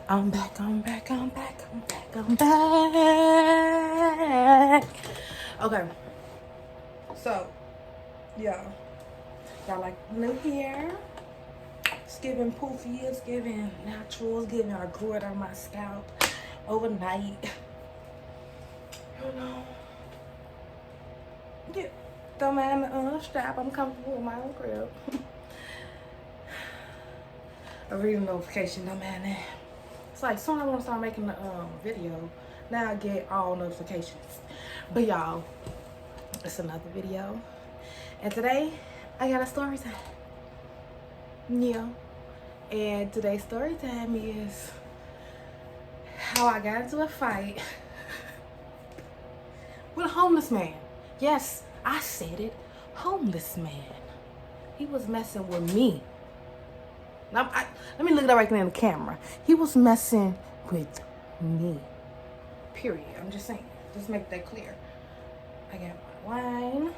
I'm back, I'm back, I'm back, I'm back, I'm back. Okay, so, y'all like new hair. It's giving poofy, it's giving natural, it's giving I grew it on my scalp overnight. You know, yeah, don't mind the strap, I'm comfortable with my own crib. A reading notification, don't mind that. It's like soon I want to start making the video. Now I get all notifications. But y'all, it's another video. And today I got a story time. Yeah. And today's story time is how I got into a fight with a homeless man. Yes, I said it. Homeless man. He was messing with me. Now, let me look at that right there in the camera. He was messing with me. Period. I'm just saying. Just make that clear. I got my wine.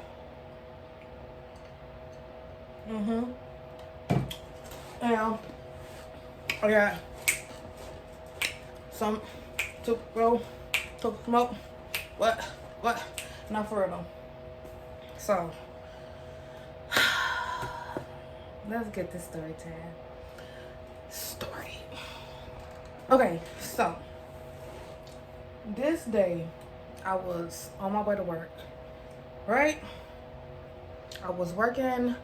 And I got some took smoke. What? Not for real though. So let's get this story time. Okay, so this day I was on my way to work, right? I was working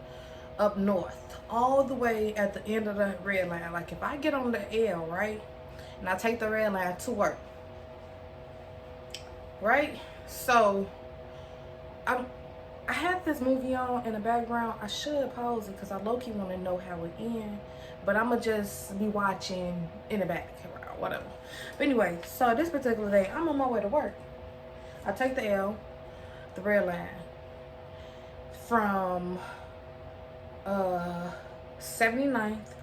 up north, all the way at the end of the red line. Like if I get on the L, right, and I take the red line to work, right? So I had this movie on in the background. I should pause it because I low-key want to know how it ends, but I'm gonna just be watching in the back, whatever. But anyway, so this particular day, I'm on my way to work. I take the L, the red line, from 79th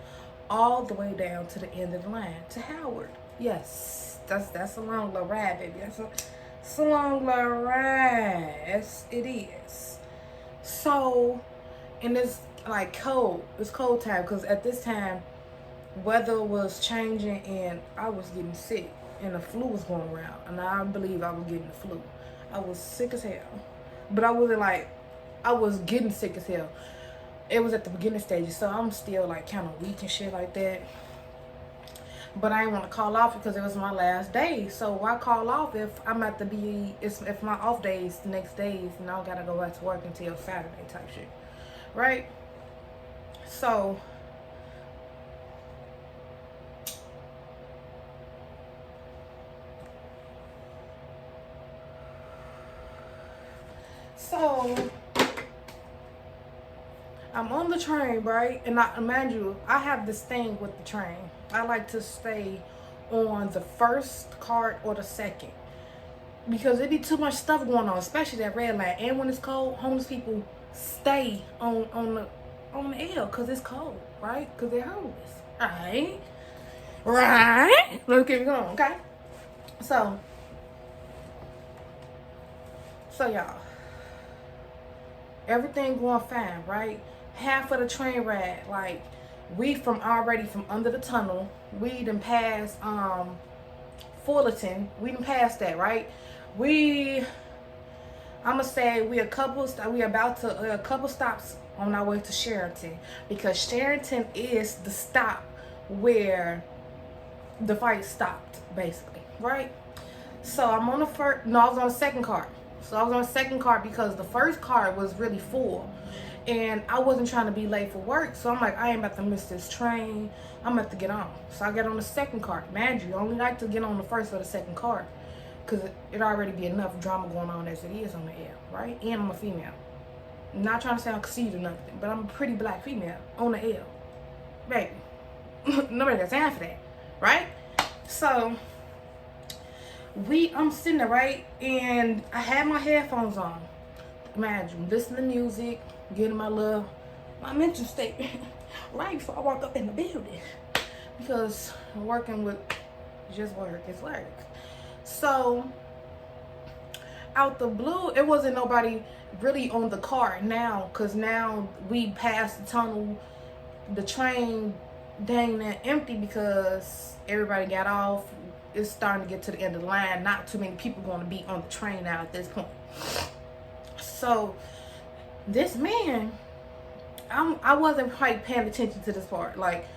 all the way down to the end of the line to Howard. Yes, that's a long little ride, baby. It's a long little ride. It is. So, and it's like cold. It's cold time because at this time, weather was changing and I was getting sick and the flu was going around. And I believe I was getting the flu. I was sick as hell. But I wasn't like, I was getting sick as hell. It was at the beginning stages, so I'm still like kind of weak and shit like that. But I didn't want to call off because it was my last day. So why call off if I'm at the if my off days the next days and I don't gotta go back to work until Saturday type shit, right? So I'm on the train, right? And mind you, I have this thing with the train. I like to stay on the first cart or the second because it be too much stuff going on, especially that red line. And when it's cold, homeless people stay on the L because it's cold, right? Because they're homeless, right? Let's keep going, okay? So y'all, everything going fine, right? Half of the train ride, like we already from under the tunnel. We done passed Fullerton. We done passed that, right? I'ma say we about to a couple stops on our way to Sheraton because Sheraton is the stop where the fight stopped, basically, right? So I'm on the first. No, I was on the second cart. So I was on the second cart because the first cart was really full. And I wasn't trying to be late for work. So I'm like, I ain't about to miss this train. I'm about to get on. So I get on the second cart. Man, you only like to get on the first or the second cart. Because it already be enough drama going on as it is on the air, right? And I'm a female. I'm not trying to sound conceited or nothing. But I'm a pretty black female on the L. Baby. Nobody got time for that. Right? So I'm sitting there, right? And I had my headphones on. Imagine, listening to music, getting my mental state right before I walk up in the building. Because I'm working with just work. It's work. So, out the blue, it wasn't nobody really on the cart now. Because now we passed the tunnel. The train dang near empty because everybody got off. It's starting to get to the end of the line. Not too many people going to be on the train now at this point. So this man, I wasn't quite paying attention to this part. Like,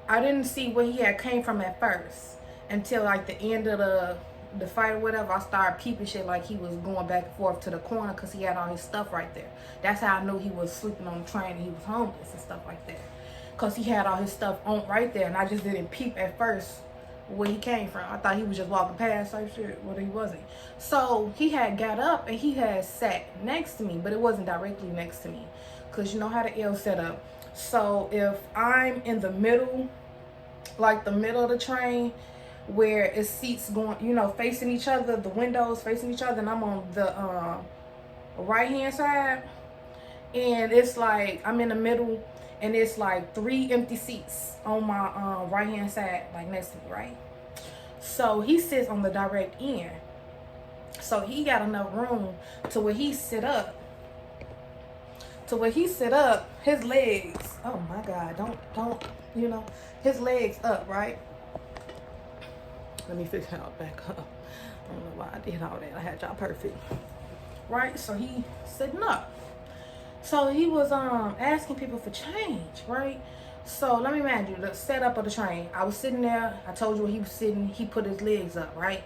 I didn't see where he had came from at first until like the end of the fight or whatever. I started peeping shit like he was going back and forth to the corner because he had all his stuff right there. That's how I knew he was sleeping on the train and he was homeless and stuff like that, because he had all his stuff on right there, and I just didn't peep at first where he came from. I thought he was just walking past type shit, but he wasn't. So he had got up and he had sat next to me, but it wasn't directly next to me, because you know how the L set up. So if I'm in the middle, like the middle of the train, where it's seats going, you know, facing each other, the windows facing each other, and I'm on the right hand side, and it's like I'm in the middle, and it's like 3 empty seats on my right hand side, like next to me, right? So he sits on the direct end, so he got enough room to where he sit up, his legs, oh my god, don't you know, his legs up, right? Let me fix y'all back up. I don't know why I did all that. I had y'all perfect. Right? So he sitting up. So he was asking people for change, right? So let me imagine the setup of the train. I was sitting there. I told you where he was sitting. He put his legs up, right?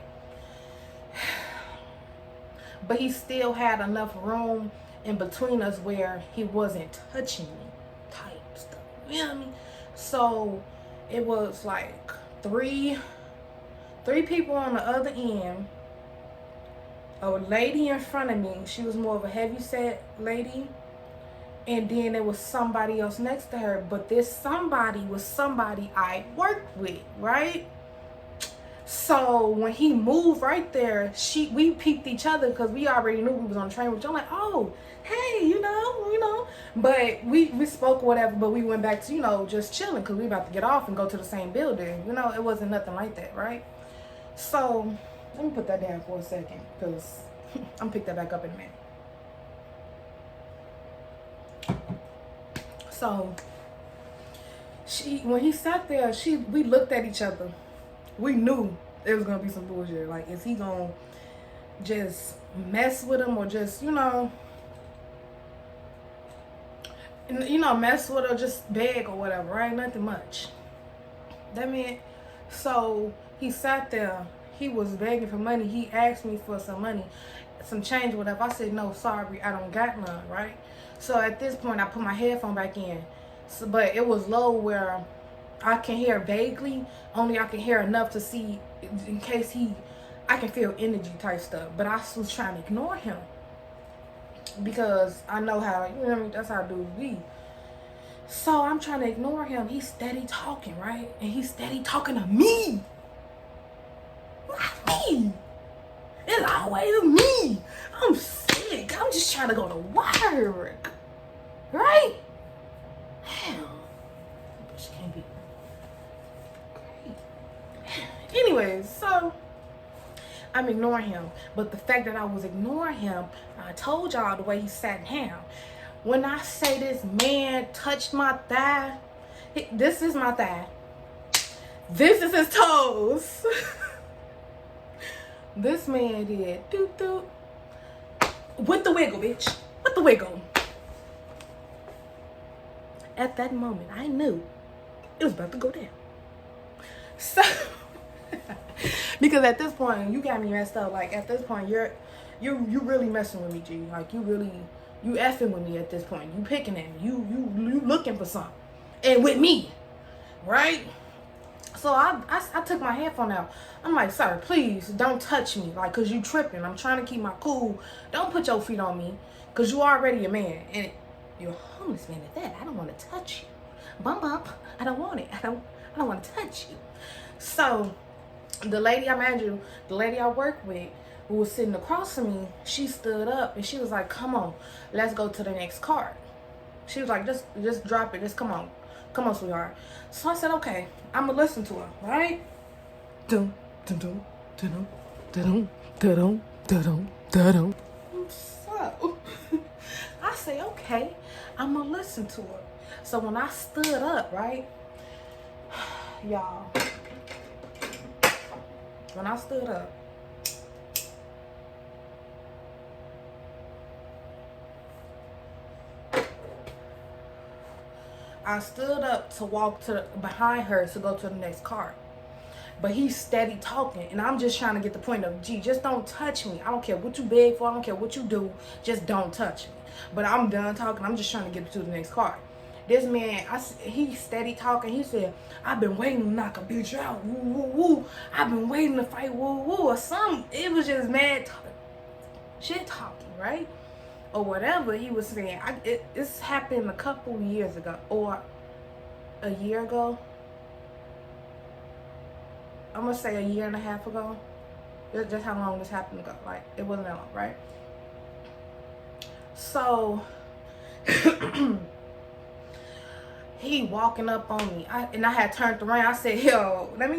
But he still had enough room in between us where he wasn't touching me type stuff. You know what I mean? So it was like three people on the other end, a lady in front of me. She was more of a heavy set lady, and then there was somebody else next to her, but this somebody was somebody I worked with, right? So when he moved right there, we peeped each other because we already knew we was on the train, which I'm like, oh, hey, you know, but we spoke or whatever, but we went back to, you know, just chilling because we about to get off and go to the same building. You know, it wasn't nothing like that, right? So let me put that down for a second because I'm pick that back up in a minute. So when he sat there, we looked at each other. We knew there was gonna be some bullshit. Like, is he gonna just mess with him or just, you know, mess with her, just beg or whatever, right? Nothing much. That meant, so he sat there, he was begging for money. He asked me for some money, some change, whatever. I said, no, sorry, I don't got none, right? So at this point, I put my headphone back in. So, but it was low where I can hear vaguely, only I can hear enough to see in case I can feel energy type stuff. But I was trying to ignore him because I know how, you know what I mean, that's how dudes be. So I'm trying to ignore him. He's steady talking, right? And he's steady talking to me. Not me. It's always me. I'm sick. I'm just trying to go to work. Right? Damn. Bitch can't be great. Anyways, so I'm ignoring him. But the fact that I was ignoring him, I told y'all the way he sat down. When I say this man touched my thigh, this is my thigh. This is his toes. This man did doot doot with the wiggle, bitch. With the wiggle. At that moment, I knew it was about to go down. So, because at this point, you got me messed up. Like, at this point, you really messing with me, G. Like, you effing with me at this point. You picking at me. You looking for something. And with me, right? So I took my headphone out. I'm like, sir, please don't touch me. Like, cause you tripping. I'm trying to keep my cool. Don't put your feet on me. Cause you already a man. And you're a homeless man at that. I don't want to touch you. Bump up. I don't want it. I don't want to touch you. So the lady I work with, who was sitting across from me, she stood up and she was like, come on, let's go to the next cart. She was like, just drop it. Just come on, sweetheart. So I said, okay, I'm gonna listen to her, right? Dum dum dum dum dum dum dum dum. So I say, okay, I'm gonna listen to her. So when I stood up, right, y'all, when I stood up, to walk behind her to go to the next car. But he's steady talking, and I'm just trying to get the point of, gee, just don't touch me. I don't care what you beg for. I don't care what you do. Just don't touch me. But I'm done talking. I'm just trying to get to the next car. This man, he steady talking. He said, I've been waiting to knock a bitch out. Woo, woo, woo. I've been waiting to fight. Woo, woo. Or something. It was just mad shit talking, right? Or whatever he was saying. This happened a couple years ago. Or a year ago. I'm gonna say a year and a half ago. That's just how long this happened ago. Like, it wasn't that long, right? So he walking up on me, and I had turned around. I said, "Yo, let me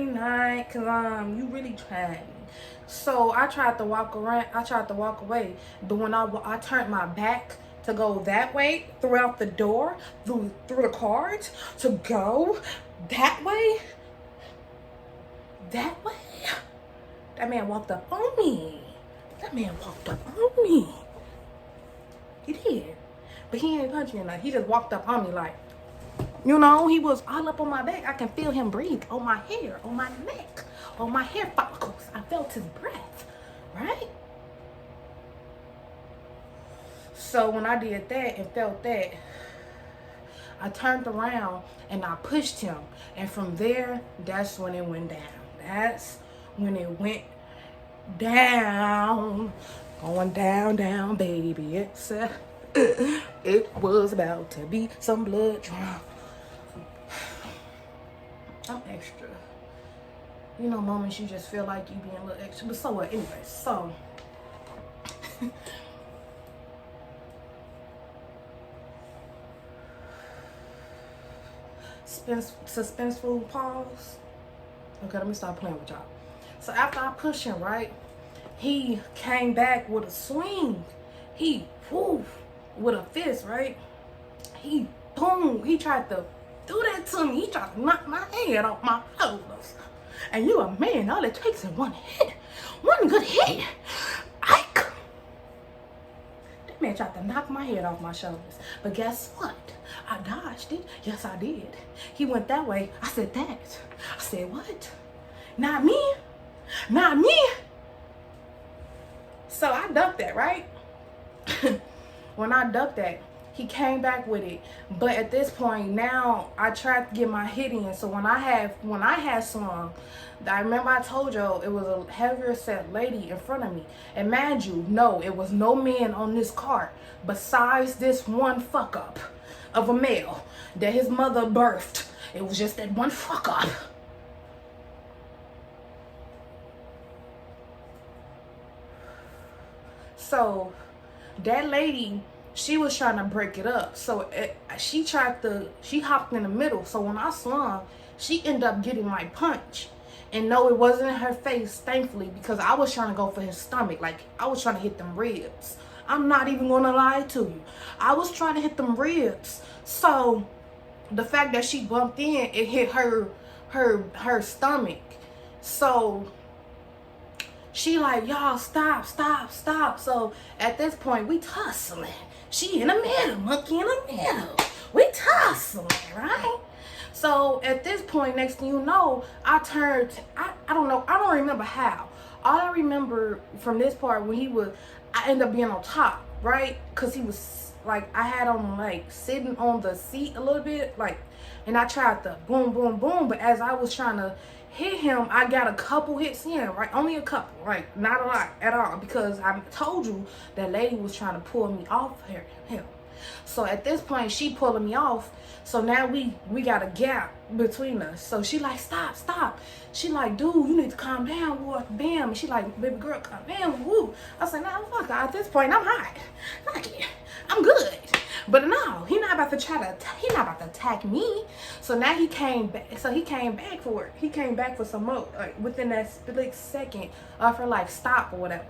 not, cause you really trying." So I tried to walk around. I tried to walk away, but when I turned my back to go that way, throughout the door, through the cards, to go that way. That man walked up on me. He did. But he ain't punching me. Like, he just walked up on me like, you know, he was all up on my back. I can feel him breathe on my hair, on my neck, on my hair follicles. I felt his breath, right? So when I did that and felt that, I turned around and I pushed him. And from there, that's when it went down. That's when it went down. Going down, down, baby. It was about to be some blood drawn. I'm extra. You know, moments you just feel like you being a little extra. But so what? Anyway, so. Suspenseful pause. Okay, let me stop playing with y'all. So after I pushed him, right, he came back with a swing. He, with a fist, right? He, boom, he tried to do that to me. He tried to knock my head off my shoulders. And you a man, all it takes is one hit. One good hit. That man tried to knock my head off my shoulders. But guess what? I dodged it. Yes, I did. He went that way. I said that. I said, what? Not me. Not me. So I ducked that, right? When I ducked that, he came back with it. But at this point, now I tried to get my hit in. So when I had swung, I remember I told y'all it was a heavier set lady in front of me. And mind you, no, it was no man on this cart besides this one fuck up of a male that his mother birthed. It was just that one fuck up. So that lady, she was trying to break it up. So she hopped in the middle. So when I swung, she ended up getting my punch. And no, it wasn't in her face, thankfully, because I was trying to go for his stomach. Like, I was trying to hit them ribs. I'm not even gonna lie to you. I was trying to hit them ribs. So the fact that she bumped in, it hit her stomach. So she like, y'all, stop. So at this point, we tussling. She in the middle, monkey in the middle. We tussling, right? So at this point, next thing you know, I turned, I don't remember how. All I remember from this part when I ended up being on top, right? Cause he was like, I had him like sitting on the seat a little bit, like, and I tried to boom, boom, boom. But as I was trying to hit him, I got a couple hits in, right? Only a couple, right? Not a lot at all, because I told you that lady was trying to pull me off him. So at this point, she pulling me off. So now we got a gap between us. So she like, stop. She like, dude, you need to calm down, boy. Bam. And she like, baby girl, calm down. Woo. I said, nah, fuck. At this point, I'm hot. Fuck it. I'm good. But no, he not about to attack me. So now he came back. So he came back for it. He came back for some more, like within that split second of her like stop or whatever.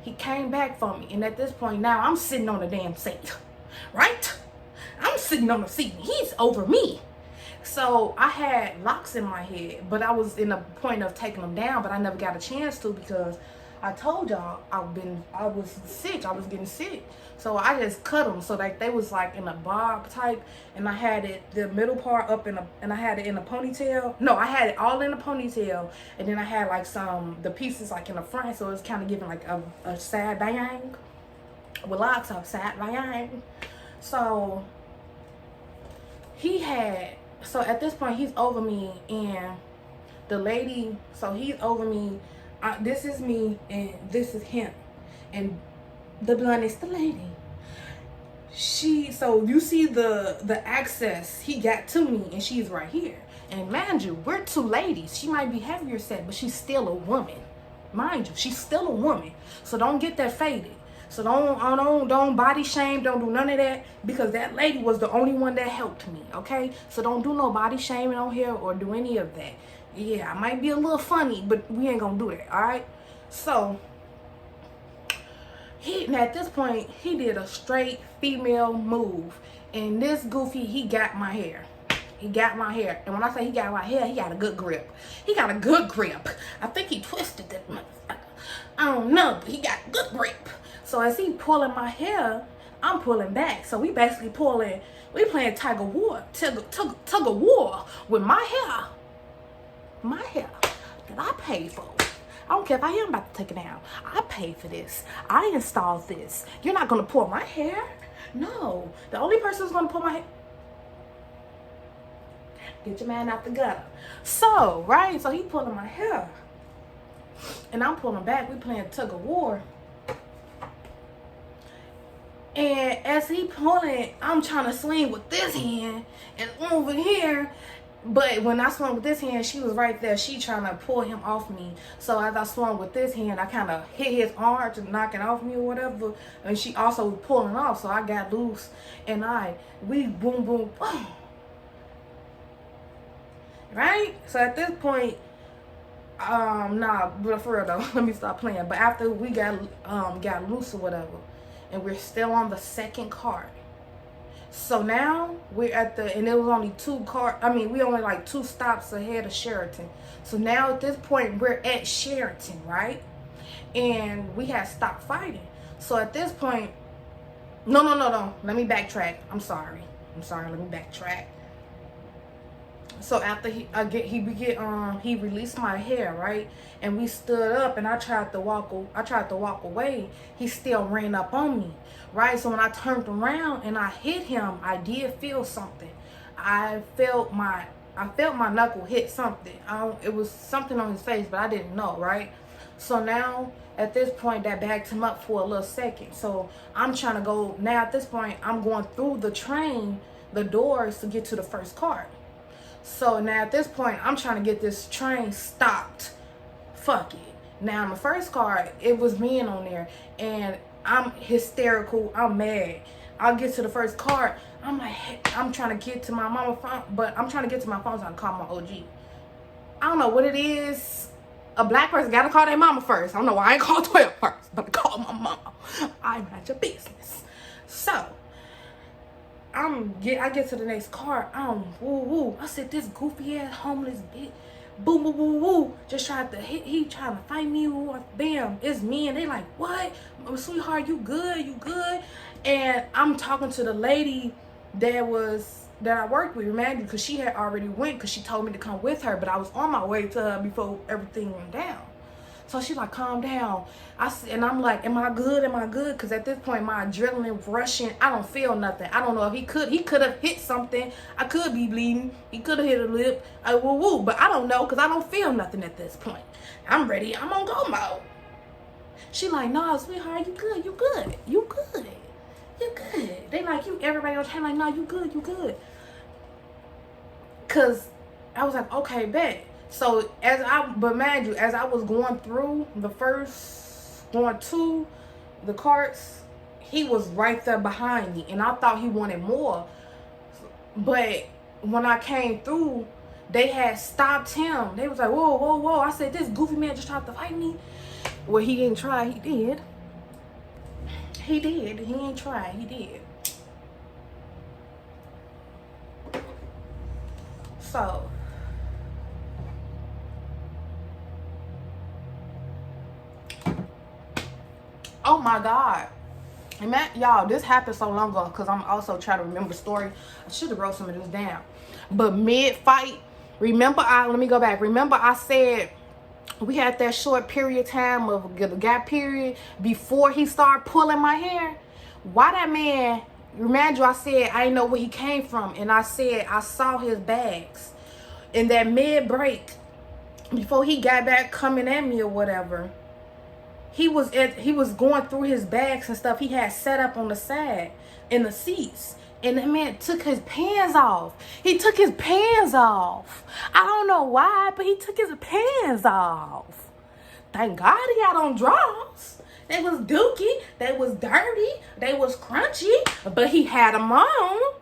He came back for me. And at this point now, I'm sitting on the damn seat. Right? I'm sitting on the seat. He's over me. So I had locks in my head, but I was in the point of taking them down, but I never got a chance to because I told y'all I was sick. I was getting sick. So I just cut them so like they was like in a bob type, and I had it the middle part up and I had it in a ponytail. No, I had it all in a ponytail, and then I had like the pieces like in the front, so it's kind of giving like a sad bang with locks of sad bang. So so at this point he's over me, and the lady, so he's over me. This is me and this is him, and the blonde is the lady. So you see the access he got to me, and she's right here. And mind you, we're two ladies. She might be heavier set, but she's still a woman. Mind you, she's still a woman. So don't get that faded. So don't body shame, don't do none of that, because that lady was the only one that helped me, okay? So don't do no body shaming on here or do any of that. Yeah, I might be a little funny, but we ain't gonna do that, all right? So at this point, he did a straight female move, and this goofy, he got my hair. He got my hair, and when I say he got my hair, he got a good grip. He got a good grip. I think he twisted that motherfucker. I don't know, but he got good grip. So as he pulling my hair, I'm pulling back. So we basically we playing tug of war with my hair. My hair that I paid for. I don't care if I am about to take it down. I paid for this. I installed this. You're not gonna pull my hair. No, the only person who's gonna pull my hair. Get your man out the gutter. So, right, so he pulling my hair, and I'm pulling back. We playing tug of war. And as he pulling, I'm trying to swing with this hand and over here. But when I swung with this hand, she was right there. She trying to pull him off me. So as I swung with this hand, I kind of hit his arm to knock it off me or whatever. And she also was pulling off. So I got loose. And we boom, boom, boom. Right? So at this point, nah, but for real though, let me stop playing. But after we got loose or whatever, and we're still on the second card. So now we're and it was only we only like 2 stops ahead of Sheraton. So now at this point we're at Sheraton, right? And we had stopped fighting. So at this point, no. Let me backtrack. I'm sorry. Let me backtrack. So after he released my hair, right? And we stood up, and I tried to walk away. He still ran up on me, right? So when I turned around and I hit him, I did feel something. I felt my knuckle hit something. It was something on his face, but I didn't know, right? So now at this point, that backed him up for a little second. So I'm trying to go now. At this point, I'm going through the doors to get to the first cart. So now at this point, I'm trying to get this train stopped. Fuck it. Now in the first car, it was men on there, and I'm hysterical. I'm mad. I'll get to the first car. I'm like, I'm trying to get to my mama phone, but I'm trying to get to my phone so I can call my OG. I don't know what it is. A black person gotta call their mama first. I don't know why I ain't call 12 first, but I call my mama. I'm not your business. So I get to the next car. I said, this goofy ass homeless bitch, boom, boom, boom, boom, just tried to hit. He trying to fight me. Bam, it's me, and they like, what, sweetheart? You good? You good? And I'm talking to the lady that I worked with, remember, because she had already went, because she told me to come with her, but I was on my way to her before everything went down. So she's like, calm down. And I'm like, am I good? Am I good? Because at this point, my adrenaline rushing. I don't feel nothing. I don't know if he could have hit something. I could be bleeding. He could have hit a lip. But I don't know, because I don't feel nothing at this point. I'm ready. I'm on go mode. She like, no, sweetheart, you good. You good. You good. You good. They like, everybody else like, no, you good. You good. Because I was like, okay, bet. So but mind you, as I was going to the carts, he was right there behind me, and I thought he wanted more. But when I came through, they had stopped him. They was like, whoa, whoa, whoa. I said, this goofy man just tried to fight me. Well, he didn't try. He did. He did. He ain't try. He did. So oh my God. And man, y'all, this happened so long ago because I'm also trying to remember the story. I should have wrote some of this down. But mid-fight, let me go back. Remember I said we had that short period of time of the gap period before he started pulling my hair? Why that man, remind you I said I didn't know where he came from. And I said I saw his bags. In that mid-break, before he got back coming at me or whatever, he was going through his bags and stuff he had set up on the side in the seats. And that man took his pants off. He took his pants off. I don't know why, but he took his pants off. Thank God he had on drawers. They was dookie. They was dirty. They was crunchy. But he had them on.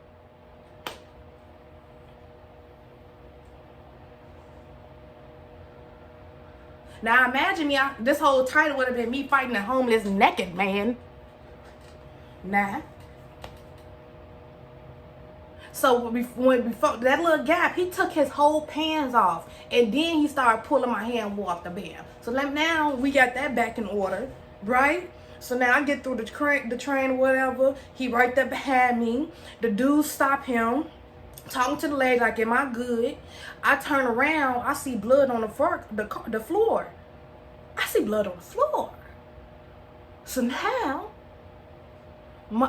Now imagine y'all, this whole title would have been me fighting a homeless naked man. Nah. So before that little gap, he took his whole pants off. And then he started pulling my hair and walked the bam. So now we got that back in order, right? So now I get through the train or whatever. He right there behind me. The dude stop him. Talking to the lady like, am I good? I turn around, I see blood on the floor. I see blood on the floor. So now,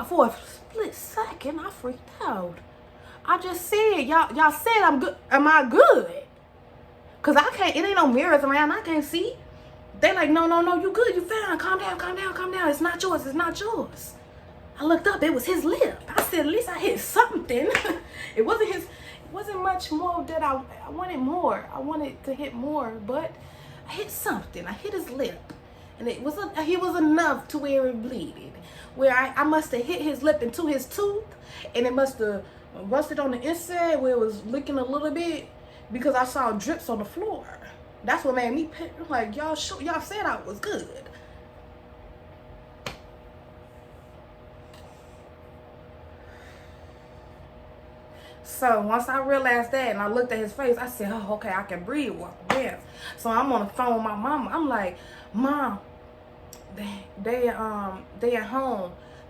for a split second, I freaked out. I just said, y'all said I'm good. Am I good? Cause I can't. It ain't no mirrors around. I can't see. They like, no, you good. You fine. Calm down. It's not yours. I looked up. It was his lip. I said, at least I hit something. It wasn't much more that I wanted more. I wanted to hit more, but I hit something. I hit his lip, and he was enough to where it bleeded. Where I must have hit his lip into his tooth, and it must have rusted on the inside where it was licking a little bit because I saw drips on the floor. That's what made me like, y'all said I was good. So once I realized that and I looked at his face, I said, oh, okay, I can breathe. Walk there. So I'm on the phone with my mama. I'm like, Mom, they at home.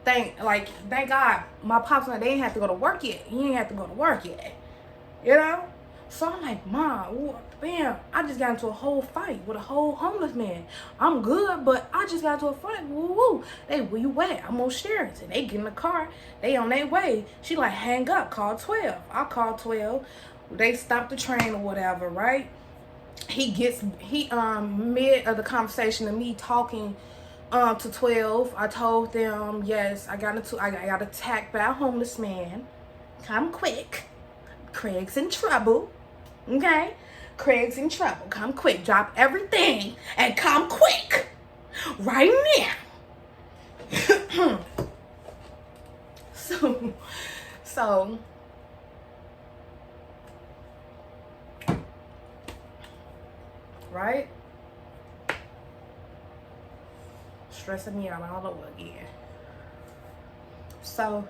Thank God my pops like, they ain't have to go to work yet. He ain't have to go to work yet. You know? So I'm like, Mom, bam, I just got into a whole fight with a whole homeless man. I'm good, but I just got into a fight. Woo. They, where you at? I'm on Sheraton. They get in the car. They on their way. She like, hang up, call 12. I call 12. They stop the train or whatever, right? He mid of the conversation of me talking to 12. I told them, yes, I got attacked by a homeless man. Come quick. Craig's in trouble. Okay? Craig's in trouble. Come quick. Drop everything and come quick. Right now. So right? Stressing me out all over again. So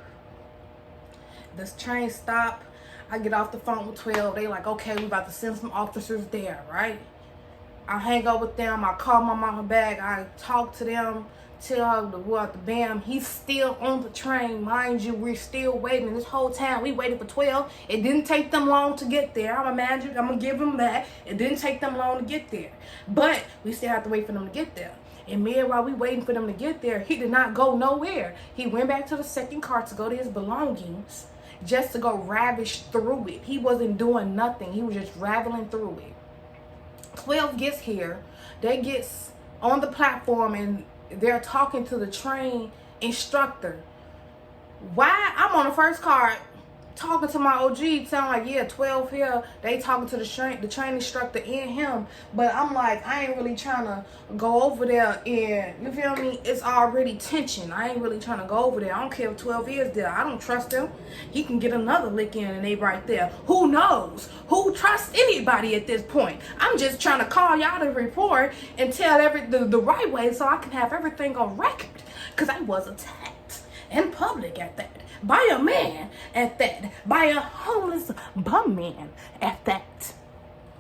this train stopped. I get off the phone with 12. They like, okay, we about to send some officers there, right? I hang up with them. I call my mama back. I talk to them. Tell her to go out the bam. He's still on the train. Mind you, we're still waiting. This whole time, we waited for 12. It didn't take them long to get there. I'm going to give them that. It didn't take them long to get there. But we still have to wait for them to get there. And while we waiting for them to get there, he did not go nowhere. He went back to the second car to go to his belongings, just to go ravish through it. He wasn't doing nothing. He was just raveling through it. 12 gets here. They gets on the platform and they're talking to the train instructor. Why? I'm on the first car talking to my OG, sound like, yeah, 12 here. They talking to the train instructor and him. But I'm like, I ain't really trying to go over there and, you feel me? It's already tension. I ain't really trying to go over there. I don't care if 12 is there. I don't trust him. He can get another lick in and they right there. Who knows? Who trusts anybody at this point? I'm just trying to call y'all to report and tell the right way so I can have everything on record. Because I was attacked. in public at that, by a man at that, by a homeless bum man at that,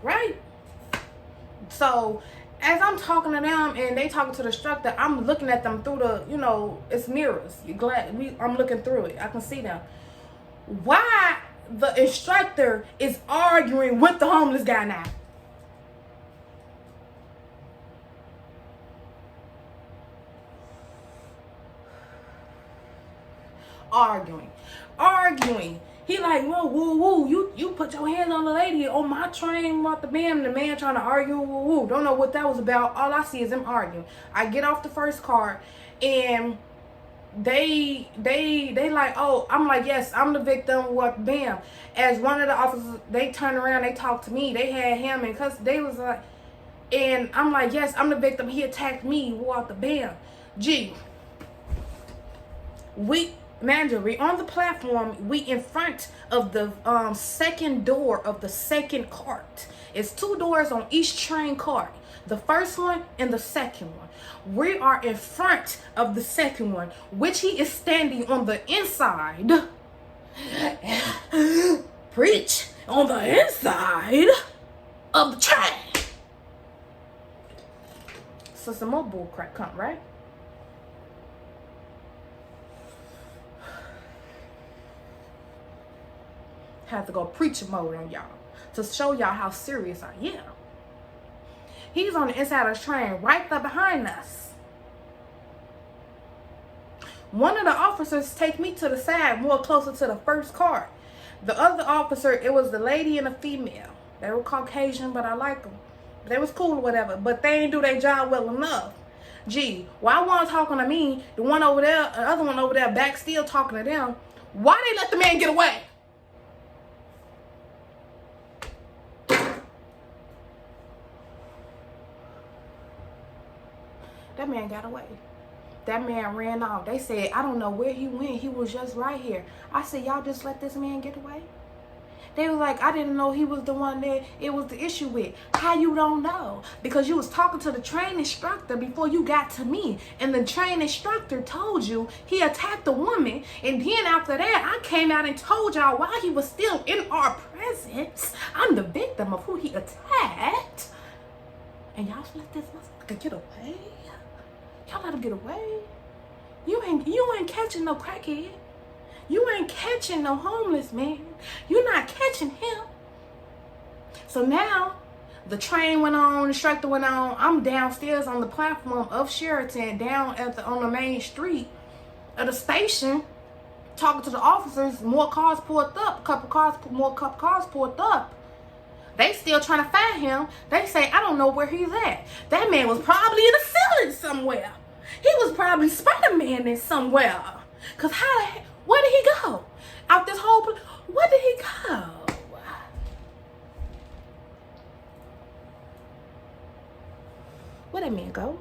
right? So as I'm talking to them and they talking to the instructor, I'm looking at them through the, it's mirrors. I'm looking through it. I can see them. Why the instructor is arguing with the homeless guy now? Arguing. He like, whoa, woo, woo. You put your hands on the lady on my train about the bam. The man trying to argue, woo, woo. Don't know what that was about. All I see is them arguing. I get off the first car and they like, oh, I'm like, yes, I'm the victim. What, bam. As one of the officers, they turned around, they talked to me. They had him and cause they was like, and I'm like, yes, I'm the victim. He attacked me. What the bam. Gee, we on the platform, we in front of the second door of the second cart. It's 2 doors on each train cart. The first one and the second one. We are in front of the second one, which he is standing on the inside. Preach, on the inside of the train. So some more bull crap come, right? Have to go preacher mode on y'all to show y'all how serious I am. He's on the inside of the train right there behind us. One of the officers take me to the side, more closer to the first car. The other officer, it was the lady and a female. They were Caucasian, but I like them. They was cool or whatever, but they ain't do their job well enough. Gee, while one talking to me, the one over there, the other one over there back still talking to them. Why they let the man get away? That man got away. That man ran off. They said, I don't know where he went. He was just right here. I said, y'all just let this man get away? They were like, I didn't know he was the one that it was the issue with. How you don't know? Because you was talking to the train instructor before you got to me. And the train instructor told you he attacked a woman. And then after that, I came out and told y'all while he was still in our presence, I'm the victim of who he attacked. And y'all let this motherfucker get away? Y'all let him get away? You ain't catching no crackhead. You ain't catching no homeless man. You're not catching him. So now the train went on, the instructor went on. I'm downstairs on the platform of Sheraton, down on the main street of the station, talking to the officers. More cars pulled up, couple cars pulled up. They still trying to find him. They say, I don't know where he's at. That man was probably in the ceiling somewhere. He was probably Spider-Man in somewhere. Cause where did he go? Out this whole place, where did he go? Where that man go?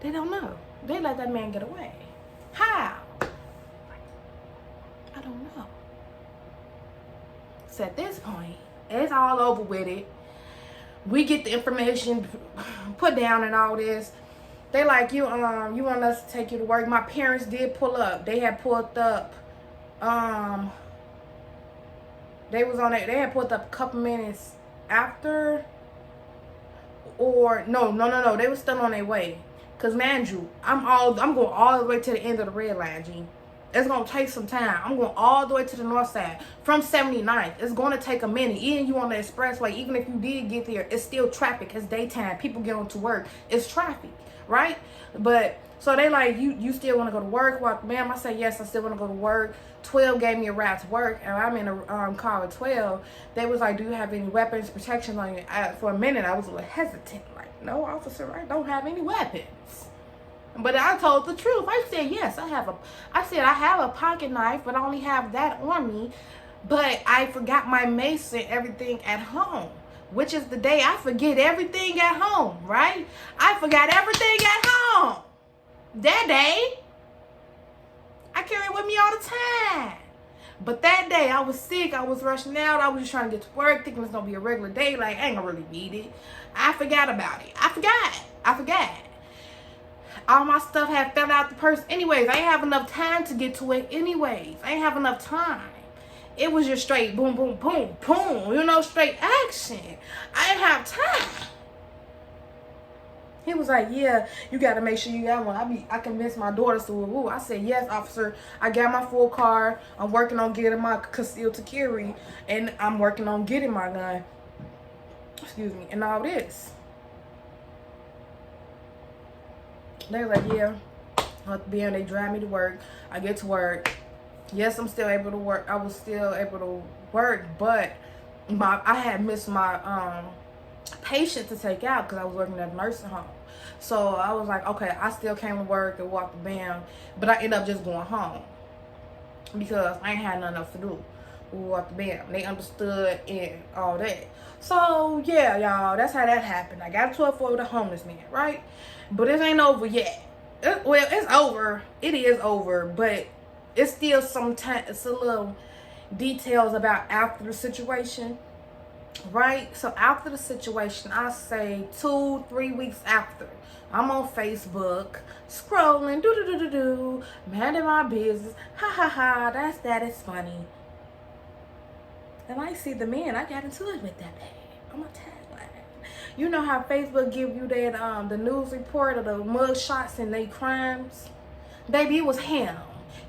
They don't know. They let that man get away. How? I don't know. So at this point, it's all over with it. We get the information put down and all this. They like, you want us to take you to work. My parents did pull up. They had pulled up. They had pulled up a couple minutes after. Or no. They were still on their way. Cause man, Drew, I'm going all the way to the end of the red line, G. It's gonna take some time. I'm going all the way to the north side from 79th. It's gonna take a minute. Even you on the expressway, even if you did get there, it's still traffic. It's daytime. People get on to work. It's traffic, right? But so they like, you still want to go to work? Well, ma'am, I said yes. I still want to go to work. 12 gave me a ride to work, and I'm in a car with 12. They was like, do you have any weapons, protection on you? For a minute, I was a little hesitant. Like, no, officer, I don't have any weapons. But I told the truth. I said, yes, I have a pocket knife, but I only have that on me. But I forgot my mace and everything at home, which is the day I forget everything at home, right? I forgot everything at home. That day, I carry it with me all the time. But that day, I was sick. I was rushing out. I was just trying to get to work, thinking it was going to be a regular day. Like, I ain't going to really need it. I forgot about it. I forgot. All my stuff had fell out the purse anyways. I ain't have enough time to get to it anyways. I ain't have enough time. It was just straight boom, boom, boom, boom. You know, straight action. I didn't have time. He was like, yeah, you got to make sure you got one. I convinced my daughter to woo. I said, yes, officer. I got my full card. I'm working on getting my concealed to carry. And I'm working on getting my gun. Excuse me. And all this. They was like, yeah. They drive me to work. I get to work. Yes, I'm still able to work. I was still able to work. But I had missed my patient to take out because I was working at a nursing home. So I was like, okay, I still came to work and walked the band, but I ended up just going home because I ain't had nothing else to do. We walked the band. They understood and all that. So yeah, y'all, that's how that happened. I got a 12-4 with a homeless man, right? But it ain't over yet. Well, it's over. It is over, but it's still it's a little details about after the situation. Right? So after the situation, I say 2-3 weeks after, I'm on Facebook, scrolling, minding my business, ha ha ha, that is funny. And I see the man I got into it with that day. I'm a tagline. You know how Facebook give you that the news report of the mug shots and they crimes? Baby, it was him.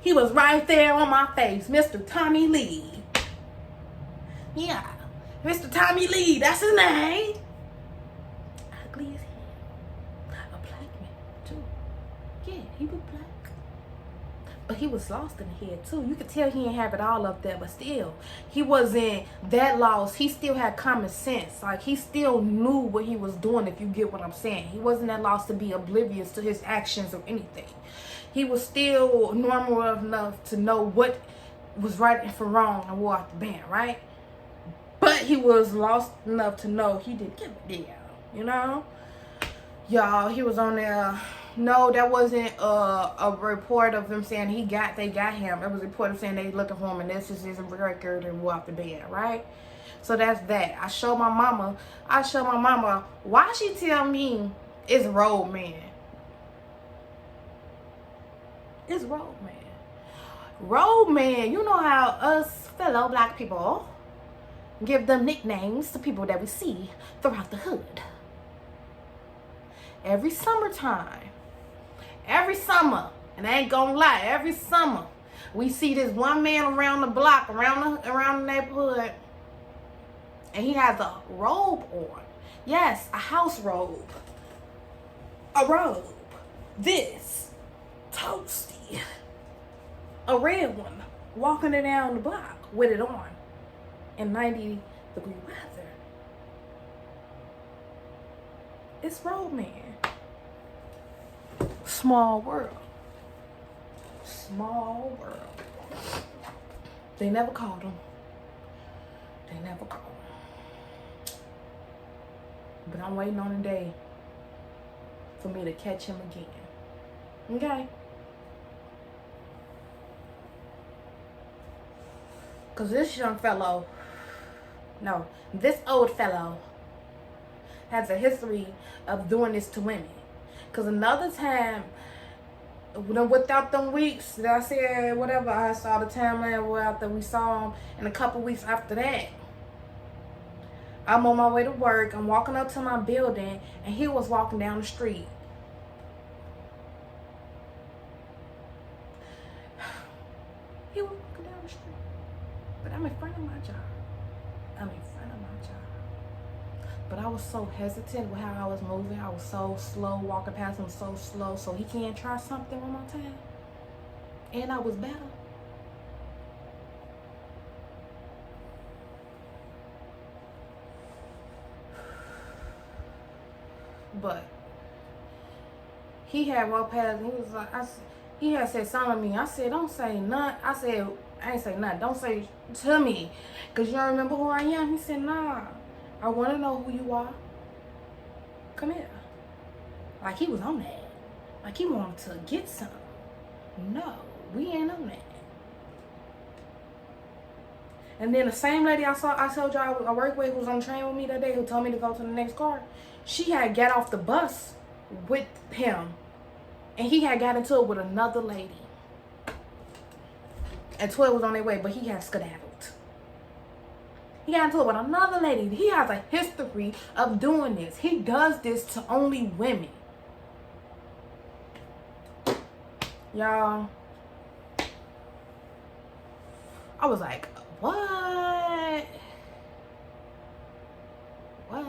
He was right there on my face, Mr. Tommy Lee. Yeah. Mr. Tommy Lee, that's his name. Ugly as hell. A black man, too. Yeah, he was black. But he was lost in the head, too. You could tell he didn't have it all up there, but still, he wasn't that lost. He still had common sense. Like, he still knew what he was doing, if you get what I'm saying. He wasn't that lost to be oblivious to his actions or anything. He was still normal enough to know what was right and from wrong and walk the band, right? But he was lost enough to know he didn't give a damn, you know? Y'all, he was on there. No, that wasn't a report of them saying they got him. It was a report of saying they looking for him and this is his record and walk the bed, right? So that's that. I showed my mama why she tell me it's Road Man. It's Road Man. Road Man, you know how us fellow black people give them nicknames to people that we see throughout the hood. Every summer, and I ain't gonna lie, every summer, we see this one man around the block, around the neighborhood, and he has a robe on. Yes, a house robe. A robe. This. Toasty. A red one. Walking it down the block with it on. In 90-degree weather. It's Road Man. Small world. Small world. They never called him. But I'm waiting on a day for me to catch him again. Okay? Because this old fellow has a history of doing this to women. Because another time, without them weeks that I said, whatever, I saw the timeline after we saw him, and a couple weeks after that, I'm on my way to work, I'm walking up to my building, and he was walking down the street. He was walking down the street. But I'm in front of my job. But I was so hesitant with how I was moving. I was so slow, walking past him so slow. So he can't try something one more time. And I was better. But he had walked past and he was like, he had said something to me. I said, don't say nothing. I ain't say nothing. Don't say to me. Because you don't remember who I am. He said, nah. I want to know who you are. Come here. Like he was on that. Like he wanted to get something. No, we ain't on that. And then the same lady I told y'all I work with, who was on the train with me that day, who told me to go to the next car, she had got off the bus with him And he had got into it with another lady. And 12 was on their way, but he had skedaddled. He got into it with another lady. He has a history of doing this. He does this to only women. Y'all, I was like, what? What?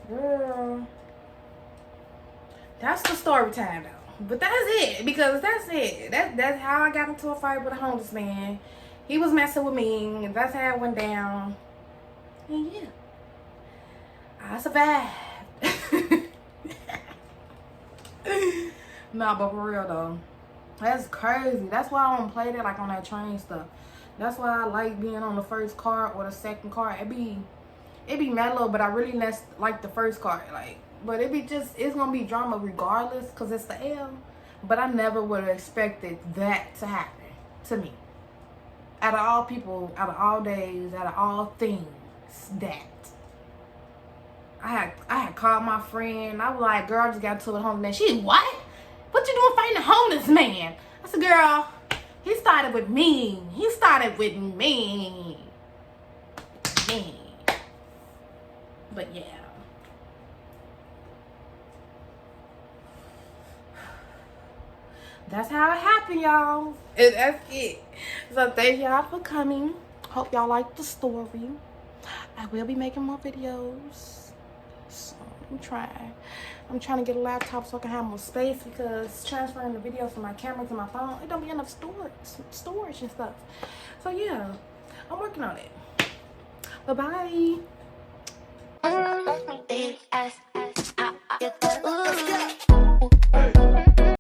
Girl. That's the story time though. But that's it, because that's it. That's how I got into a fight with a homeless man. He was messing with me, and that's how it went down. And yeah, I survived. Nah, but for real though, that's crazy. That's why I don't play that like on that train stuff. That's why I like being on the first car or the second car. It be mellow, but I really like the first car. Like, but it's gonna be drama regardless, cause it's the L. But I never would have expected that to happen to me. Out of all people, out of all days, out of all things, that. I had called my friend. I was like, girl, I just got to a homeless man. She, what? What you doing fighting a homeless man? I said, girl, he started with me. He started with me. But yeah. That's how it happened, y'all. That's it. So thank y'all for coming. Hope y'all liked the story. I will be making more videos. So I'm trying to get a laptop so I can have more space, because transferring the videos from my camera to my phone, it don't be enough storage and stuff. So yeah, I'm working on it. Bye-bye.